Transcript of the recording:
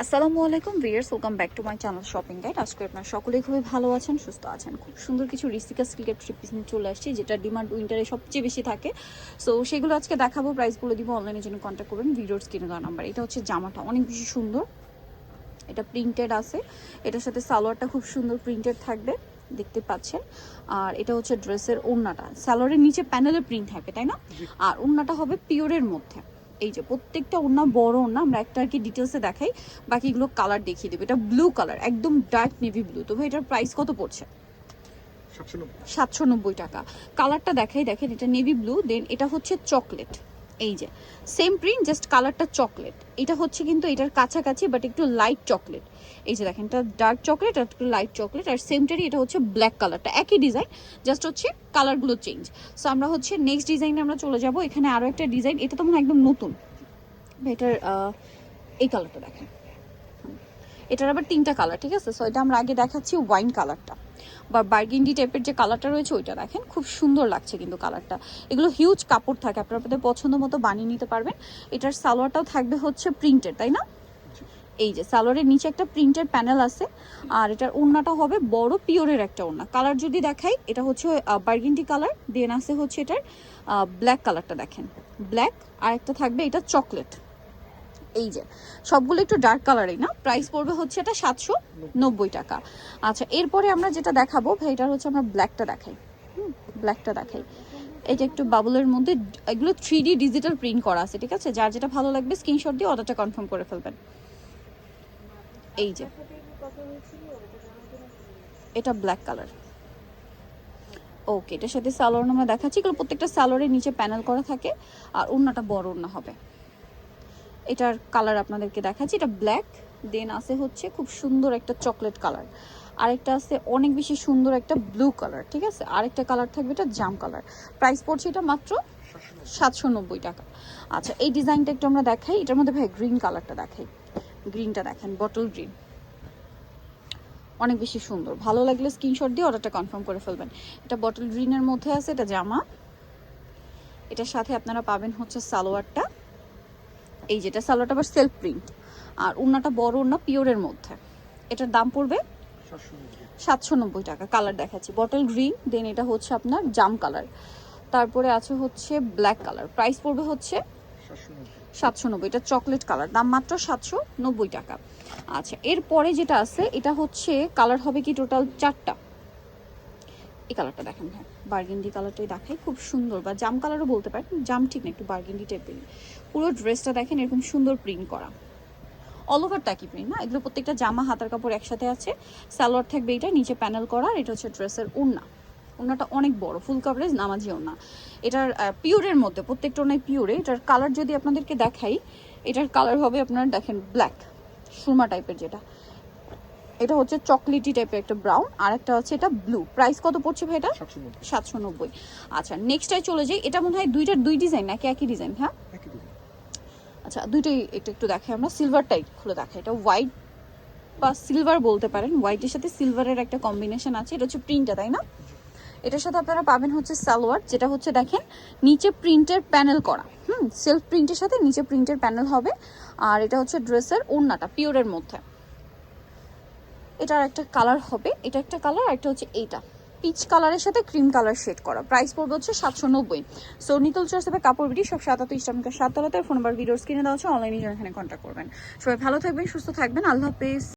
আসসালামু আলাইকুম viewers, welcome back to my channel shopping guide. আজকে আপনারা সকলেই খুবই ভালো আছেন, সুস্থ আছেন। খুব সুন্দর কিছু রিসিকা সিল্কের থ্রি পিস নিয়ে চলে আসছি, যেটা ডিমান্ড উইন্টারে সবচেয়ে বেশি থাকে। সো সেগুলো আজকে দেখাবো, প্রাইসগুলো দিব। অনলাইনের জন্য কন্ট্যাক্ট করবেন ভিডিওর স্ক্রিনে দেওয়া নাম্বার। এটা হচ্ছে জামাটা অনেক বেশি সুন্দর, এটা প্রিন্টেড আছে, এটার সাথে সালোয়ারটা খুব সুন্দর প্রিন্টেড থাকবে, দেখতে পাচ্ছেন। আর এটা হচ্ছে ড্রেসের ওড়নাটা, সালোয়ারের নিচে প্যানেলে প্রিন্ট থাকবে, তাই না? আর ওড়নাটা হবে পিওরের মধ্যে। এই যে প্রত্যেকটা ওড়না বড় ওড়না, আমরা একটা আর কি ডিটেলসে দেখাই, বাকিগুলো কালার দেখিয়ে দেবো। এটা ব্লু কালার, একদম ডার্ক নেভি ব্লু। তবে এটার প্রাইস কত পড়ছে? 790 টাকা। কালারটা দেখাই, দেখেন এটা নেভি ব্লু, দেন এটা হচ্ছে চকলেট। এই যে সেম প্রিন্ট, জাস্ট কালারটা চকলেট। এটা হচ্ছে কিন্তু এটার কাছাকাছি, বাট একটু লাইট চকলেট। এই যে দেখেন, এটা ডার্ক চকলেট আর একটু লাইট চকলেট। আর সেমটারই এটা হচ্ছে ব্ল্যাক কালারটা, একই ডিজাইন, জাস্ট হচ্ছে কালারগুলো চেঞ্জ। সো আমরা হচ্ছে নেক্সট ডিজাইনে আমরা চলে যাব। এখানে আরও একটা ডিজাইন, এটা তো মনে হয় একদম নতুন। এটার এই কালারটা দেখেন, এটার আবার তিনটা কালার, ঠিক আছে? সো এটা আমরা আগে দেখাচ্ছি ওয়াইন কালারটা, বা বার্গেন্ডি টাইপের যে কালারটা রয়েছে ওইটা দেখেন, খুব সুন্দর লাগছে কিন্তু কালারটা। এগুলো হিউজ কাপড় থাকে, আপনারা আপনাদের পছন্দ মতো বানিয়ে নিতে পারবেন। এটার সালোয়ারটাও থাকবে হচ্ছে প্রিন্টেড, তাই না? এই যে সালোয়ারের নিচে একটা প্রিন্টের প্যানেল আছে। আর এটার ওড়নাটা হবে বড় পিওরের একটা ওড়না। কালার যদি দেখাই, এটা হচ্ছে বার্গেন্ডি কালার, দেন আছে হচ্ছে এটার ব্ল্যাক কালারটা দেখেন, ব্ল্যাক। আর একটা থাকবে এটা চকলেট। এই যে সবগুলো একটু ডার্ক কালারই না। প্রাইস পড়বে হচ্ছে এটা 790 টাকা। আচ্ছা, এরপরে আমরা যেটা দেখাবো ভাই, এটার হচ্ছে আমরা ব্ল্যাকটা দেখাই। ব্ল্যাকটা দেখাই, এই যে একটু বাবলের মধ্যে, এগুলো 3D ডিজিটাল প্রিন্ট করা আছে, ঠিক আছে? যার যেটা ভালো লাগবে স্ক্রিনশট দিয়ে অর্ডারটা কনফার্ম করে ফেলবেন। এই যে এটা ব্ল্যাক কালার। ওকে, এটার সাথে সালোয়ার আমরা দেখাচ্ছি। এগুলো প্রত্যেকটা সালোয়ারের নিচে প্যানেল করা থাকে, আর ওড়নাটা বড় ওড়না হবে। এটার কালার আপনাদেরকে দেখাচ্ছি, এটা ব্ল্যাক, দেন আছে হচ্ছে খুব সুন্দর একটা চকলেট কালার, আরেকটা আছে অনেক বেশি সুন্দর একটা ব্লু কালার, ঠিক আছে? আরেকটা কালার থাকবে এটা জাম কালার। প্রাইস পড়ছে এটা মাত্র 790 টাকা। আচ্ছা, এই ডিজাইনটা একটু আমরা দেখাই। এটার মধ্যে ভাই গ্রিন কালারটা দেখাই, গ্রিনটা দেখেন, বটল গ্রিন, অনেক বেশি সুন্দর। ভালো লাগলে স্ক্রিনশট দিয়ে অর্ডারটা কনফার্ম করে ফেলবেন। এটা বটল গ্রিনের মধ্যে আছে, এটা জামা। এটার সাথে আপনারা পাবেন হচ্ছে সালোয়ারটা, এই যেটা সালোয়ারটা আবার সেলফ প্রিন্ট, আর ওড়নাটা বড় ওড়না পিওরের মধ্যে। এটার দাম পড়বে 790 টাকা। কালার দেখাচ্ছি, বটল গ্রিন, দেন এটা হচ্ছে আপনার জাম কালার, তারপরে আছে হচ্ছে ব্ল্যাক কালার। প্রাইস পড়বে হচ্ছে 790। এটা চকলেট কালার, দাম মাত্র 790 টাকা। আচ্ছা, এরপরে যেটা আছে এটা হচ্ছে কালার হবে কি টোটাল 4টা। এই কালারটা দেখেন, হ্যাঁ বার্গেন্ডি কালারটাই দেখাই, খুব সুন্দর, বা জাম কালারও বলতে পারেন, জাম ঠিক না, একটু বার্গেন্ডি টাইপের। পুরো ড্রেসটা দেখেন এরকম সুন্দর প্রিন্ট করা, অল ওভারটা কি প্রিন্ট না, এগুলো প্রত্যেকটা জামা হাতার কাপড় একসাথে আছে। সালোয়ার থাকবে এটা, নিচে প্যানেল করা। আর এটা হচ্ছে ড্রেসের ওড়না, ওড়নাটা অনেক বড়, ফুল কভারেজ নামাজি ওড়না। এটার পিওরের মধ্যে, প্রত্যেকটা ওড়নায় পিওরে। এটার কালার যদি আপনাদেরকে দেখাই, এটার কালার হবে আপনার দেখেন ব্ল্যাক, সুরমা টাইপের যেটা, এটা হচ্ছে চকলেটি টাইপের একটা ব্রাউন, আর একটা হচ্ছে এটা ব্লু। প্রাইস কত পড়ছে ভাই এটা? 790। আচ্ছা, নেক্সটটাই চলে যাই। এটা মনে হয় দুই ডিজাইন নাকি একই ডিজাইন? হ্যাঁ, আচ্ছা দুইটাই একটু একটু দেখাই আমরা। সিলভারটাই খুলে দেখাই, এটা হোয়াইট বা সিলভার বলতে পারেন, হোয়াইটের সাথে সিলভারের একটা কম্বিনেশন আছে। এটা হচ্ছে প্রিন্টটা, তাই না? এটার সাথে আপনারা পাবেন হচ্ছে সালোয়ার, যেটা হচ্ছে দেখেন নিচে প্রিন্টের প্যানেল করা, সেলফ প্রিন্টের সাথে নিচে প্রিন্টের প্যানেল হবে। আর এটা হচ্ছে ড্রেসের ওড়নাটা পিওরের মধ্যে। এটার একটা কালার হবে, এটা একটা কালার, আর একটা হচ্ছে এইটা পিচ কালারের সাথে ক্রিম কালার শেড করা। প্রাইস পড়বে হচ্ছে 790। সো নিতল চয়েস হবে কাপড় বিডি, সব 77 ইস্টামিকা 7 তলাতে। ফোন নাম্বার ভিডিওর স্ক্রিনে দেওয়া আছে, অনলাইনে এখানে কন্ট্যাক্ট করবেন। সবাই ভালো থাকবেন, সুস্থ থাকবেন, আল্লাহ হাফেজ।